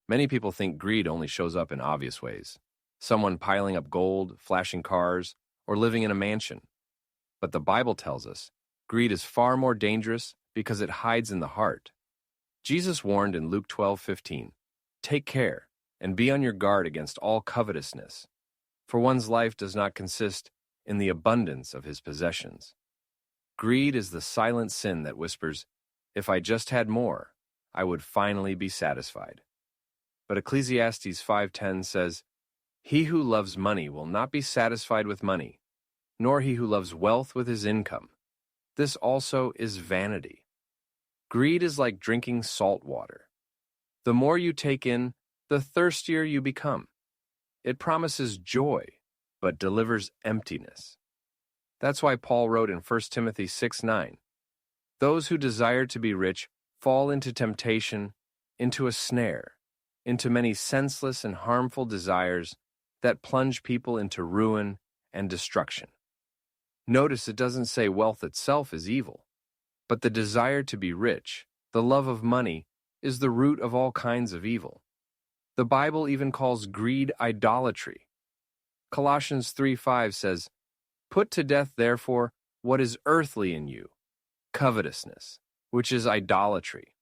Many people think greed only shows up in obvious ways. Someone piling up gold, flashing cars, or living in a mansion. But the Bible tells us greed is far more dangerous because it hides in the heart. Jesus warned in Luke 12:15, "Take care and be on your guard against all covetousness, for one's life does not consist in the abundance of his possessions." Greed is the silent sin that whispers, "If I just had more, I would finally be satisfied." But Ecclesiastes 5:10 says, "He who loves money will not be satisfied with money, nor he who loves wealth with his income. This also is vanity." Greed is like drinking salt water. The more you take in, the thirstier you become. It promises joy, but delivers emptiness. That's why Paul wrote in 1 Timothy 6:9, "Those who desire to be rich fall into temptation, into a snare, into many senseless and harmful desires that plunge people into ruin and destruction." Notice it doesn't say wealth itself is evil, but the desire to be rich, the love of money, is the root of all kinds of evil. The Bible even calls greed idolatry. Colossians 3:5 says, "Put to death, therefore, what is earthly in you, covetousness, which is idolatry."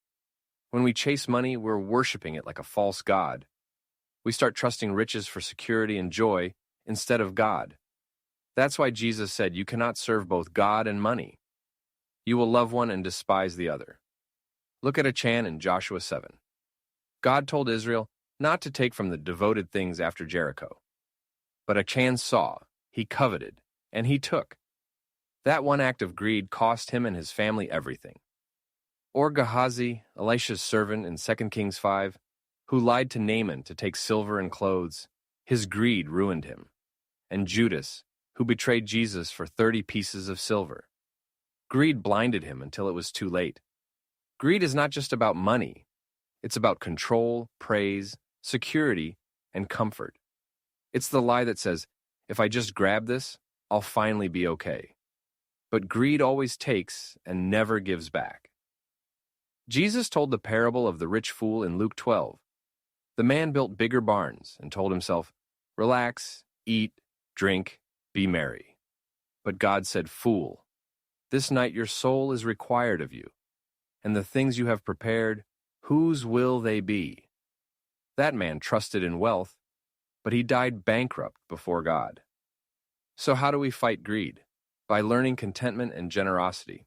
When we chase money, we're worshiping it like a false god. We start trusting riches for security and joy instead of God. That's why Jesus said you cannot serve both God and money. You will love one and despise the other. Look at Achan in Joshua 7. God told Israel not to take from the devoted things after Jericho. But Achan saw, he coveted, and he took. That one act of greed cost him and his family everything. Or Gehazi, Elisha's servant in 2 Kings 5, who lied to Naaman to take silver and clothes, his greed ruined him. And Judas, who betrayed Jesus for 30 pieces of silver. Greed blinded him until it was too late. Greed is not just about money. It's about control, praise, security, and comfort. It's the lie that says, if I just grab this, I'll finally be okay. But greed always takes and never gives back. Jesus told the parable of the rich fool in Luke 12. The man built bigger barns and told himself, "Relax, eat, drink, be merry." But God said, "Fool, this night your soul is required of you, and the things you have prepared, whose will they be?" That man trusted in wealth, but he died bankrupt before God. So how do we fight greed? By learning contentment and generosity.